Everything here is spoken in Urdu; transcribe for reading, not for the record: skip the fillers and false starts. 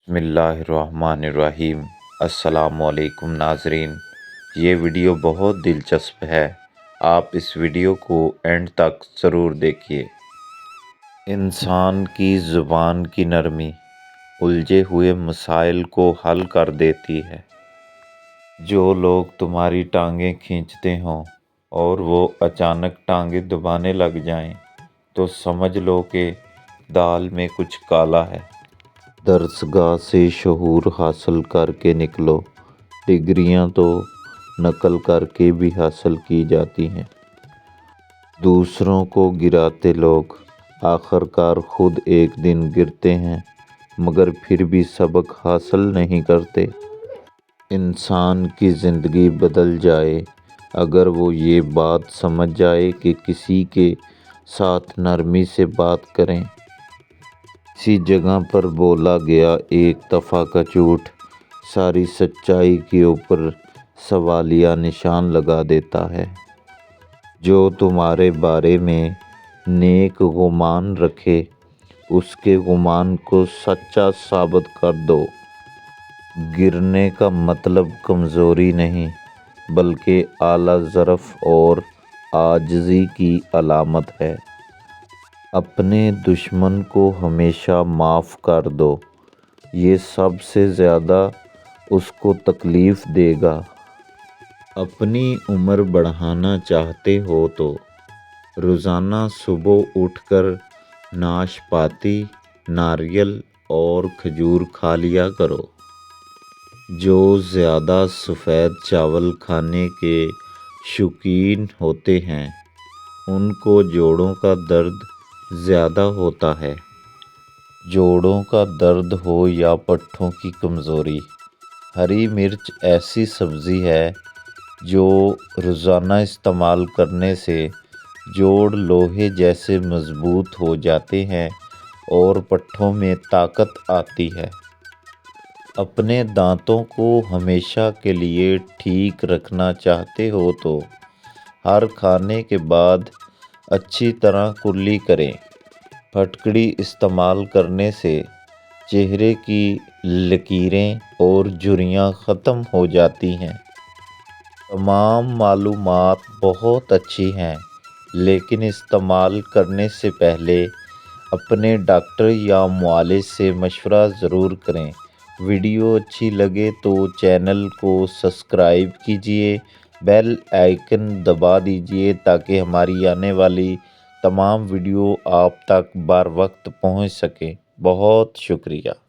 بسم اللہ الرحمن الرحیم۔ السلام علیکم ناظرین، یہ ویڈیو بہت دلچسپ ہے، آپ اس ویڈیو کو اینڈ تک ضرور دیکھیے۔ انسان کی زبان کی نرمی الجھے ہوئے مسائل کو حل کر دیتی ہے۔ جو لوگ تمہاری ٹانگیں کھینچتے ہوں اور وہ اچانک ٹانگیں دبانے لگ جائیں تو سمجھ لو کہ دال میں کچھ کالا ہے۔ درسگاہ سے شعور حاصل کر کے نکلو، ڈگریاں تو نقل کر کے بھی حاصل کی جاتی ہیں۔ دوسروں کو گراتے لوگ آخر کار خود ایک دن گرتے ہیں، مگر پھر بھی سبق حاصل نہیں کرتے۔ انسان کی زندگی بدل جائے اگر وہ یہ بات سمجھ جائے کہ کسی کے ساتھ نرمی سے بات کریں۔ کسی جگہ پر بولا گیا ایک دفعہ کا جھوٹ ساری سچائی کے اوپر سوالیہ نشان لگا دیتا ہے۔ جو تمہارے بارے میں نیک گمان رکھے اس کے گمان کو سچا ثابت کر دو۔ گرنے کا مطلب کمزوری نہیں بلکہ اعلیٰ ظرف اور عاجزی کی علامت ہے۔ اپنے دشمن کو ہمیشہ معاف کر دو، یہ سب سے زیادہ اس کو تکلیف دے گا۔ اپنی عمر بڑھانا چاہتے ہو تو روزانہ صبح اٹھ کر ناشپاتی، ناریل اور کھجور کھا لیا کرو۔ جو زیادہ سفید چاول کھانے کے شوقین ہوتے ہیں ان کو جوڑوں کا درد زیادہ ہوتا ہے۔ جوڑوں کا درد ہو یا پٹھوں کی کمزوری، ہری مرچ ایسی سبزی ہے جو روزانہ استعمال کرنے سے جوڑ لوہے جیسے مضبوط ہو جاتے ہیں اور پٹھوں میں طاقت آتی ہے۔ اپنے دانتوں کو ہمیشہ کے لیے ٹھیک رکھنا چاہتے ہو تو ہر کھانے کے بعد اچھی طرح کلی کریں۔ پھٹکڑی استعمال کرنے سے چہرے کی لکیریں اور جھریاں ختم ہو جاتی ہیں۔ تمام معلومات بہت اچھی ہیں لیکن استعمال کرنے سے پہلے اپنے ڈاکٹر یا معالج سے مشورہ ضرور کریں۔ ویڈیو اچھی لگے تو چینل کو سبسکرائب کیجیے، بیل آئیکن دبا دیجیے تاکہ ہماری آنے والی تمام ویڈیو آپ تک بر وقت پہنچ سکیں۔ بہت شکریہ۔